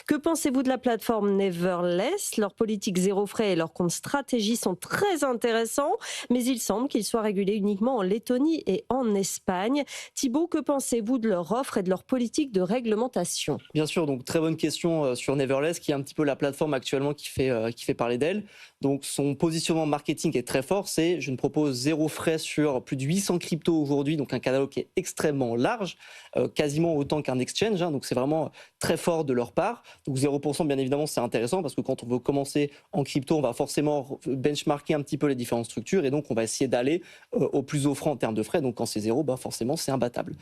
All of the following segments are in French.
Que pensez-vous de la plateforme Neverless? Leur politique zéro frais et leur compte stratégie sont très intéressants, mais il semble qu'ils soient régulés uniquement en Lettonie et en Espagne. Thibaut, que pensez-vous de leur offre et de leur politique de réglementation? Bien sûr, donc très bonne question sur Neverless, qui est un petit peu la plateforme actuellement qui fait parler d'elle. Donc son positionnement marketing est très fort, c'est je ne propose zéro frais sur plus de 800 cryptos aujourd'hui, donc un catalogue qui est extrêmement large, quasiment autant qu'un exchange, hein, donc c'est vraiment très fort de leur part. Donc 0%, bien évidemment, c'est intéressant parce que quand on veut commencer en crypto, on va forcément benchmarker un petit peu les différentes structures et donc on va essayer d'aller au plus offrant en termes de frais. Donc quand c'est zéro, bah forcément c'est imbattable.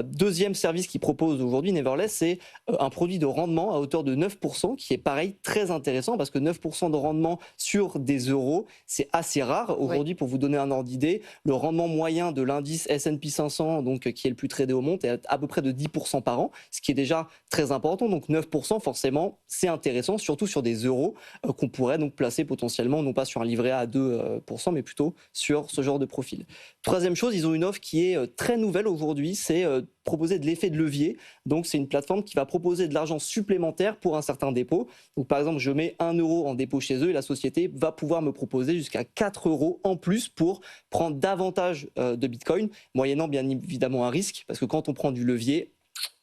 Deuxième service qu'ils propose aujourd'hui, Neverless, c'est un produit de rendement à hauteur de 9%, qui est pareil très intéressant parce que 9% de rendement sur des euros, c'est assez rare. Oui. Aujourd'hui, pour vous donner un ordre d'idée, le rendement moyen de l'indice S&P 500, donc, qui est le plus tradé au monde, est à peu près de 10% par an, ce qui est déjà très important. Donc 9%, forcément, c'est intéressant, surtout sur des euros qu'on pourrait donc placer potentiellement, non pas sur un livret A à 2%, mais plutôt sur ce genre de profil. Troisième chose, ils ont une offre qui est très nouvelle aujourd'hui, c'est proposer de l'effet de levier. Donc c'est une plateforme qui va proposer de l'argent supplémentaire pour un certain dépôt. Donc par exemple, je mets 1 euro en dépôt chez eux et la société va pouvoir me proposer jusqu'à 4 euros en plus pour prendre davantage de Bitcoin, moyennant bien évidemment un risque, parce que quand on prend du levier,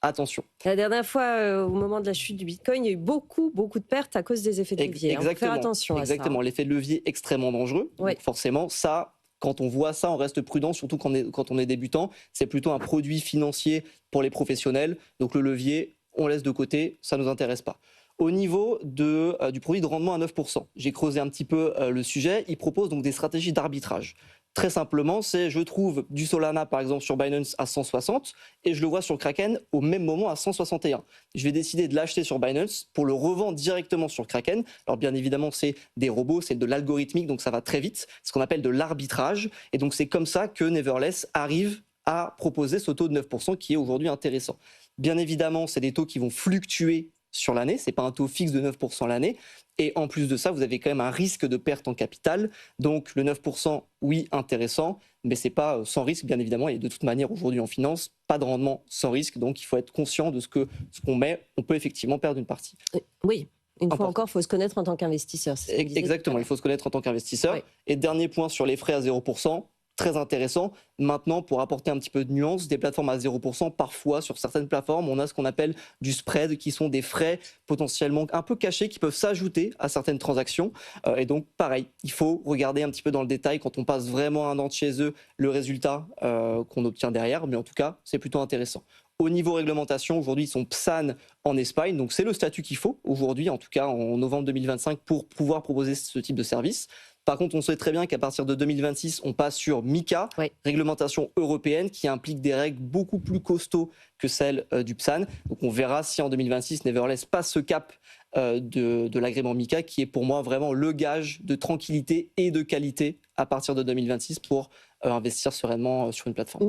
attention. La dernière fois, au moment de la chute du Bitcoin, il y a eu beaucoup, beaucoup de pertes à cause des effets de levier. Il faut faire Exactement, attention à ça, hein. exactement. L'effet de levier extrêmement dangereux. Oui. Donc forcément, ça, quand on voit ça, on reste prudent, surtout quand on est débutant. C'est plutôt un produit financier pour les professionnels. Donc le levier, on laisse de côté, ça ne nous intéresse pas. Au niveau du produit de rendement à 9%, j'ai creusé un petit peu le sujet. Il propose donc des stratégies d'arbitrage. Très simplement, c'est je trouve du Solana par exemple sur Binance à 160 et je le vois sur Kraken au même moment à 161. Je vais décider de l'acheter sur Binance pour le revendre directement sur Kraken. Alors bien évidemment, c'est des robots, c'est de l'algorithmique, donc ça va très vite, ce qu'on appelle de l'arbitrage. Et donc c'est comme ça que Neverless arrive à proposer ce taux de 9% qui est aujourd'hui intéressant. Bien évidemment, c'est des taux qui vont fluctuer sur l'année, c'est pas un taux fixe de 9% l'année. Et en plus de ça, vous avez quand même un risque de perte en capital. Donc le 9%, oui, intéressant, mais c'est pas sans risque, bien évidemment. Et de toute manière, aujourd'hui en finance, pas de rendement sans risque. Donc il faut être conscient de ce qu'on met. On peut effectivement perdre une partie. Oui, une fois Important. encore, il faut se connaître en tant qu'investisseur. C'est ce qu'on disait tout à Exactement, il l'heure. faut se connaître en tant qu'investisseur. Oui. Et dernier point sur les frais à 0%, très intéressant. Maintenant, pour apporter un petit peu de nuance, des plateformes à 0%, parfois sur certaines plateformes, on a ce qu'on appelle du spread, qui sont des frais potentiellement un peu cachés qui peuvent s'ajouter à certaines transactions. Et donc, pareil, il faut regarder un petit peu dans le détail quand on passe vraiment un an de chez eux, le résultat qu'on obtient derrière. Mais en tout cas, c'est plutôt intéressant. Au niveau réglementation, aujourd'hui, ils sont PSAN en Espagne, donc c'est le statut qu'il faut aujourd'hui, en tout cas en novembre 2025, pour pouvoir proposer ce type de service. Par contre, on sait très bien qu'à partir de 2026, on passe sur MiCA, Oui. réglementation européenne, qui implique des règles beaucoup plus costauds que celles du PSAN. Donc on verra si en 2026, Neverless passe ce cap de l'agrément MiCA, qui est pour moi vraiment le gage de tranquillité et de qualité à partir de 2026 pour investir sereinement sur une plateforme.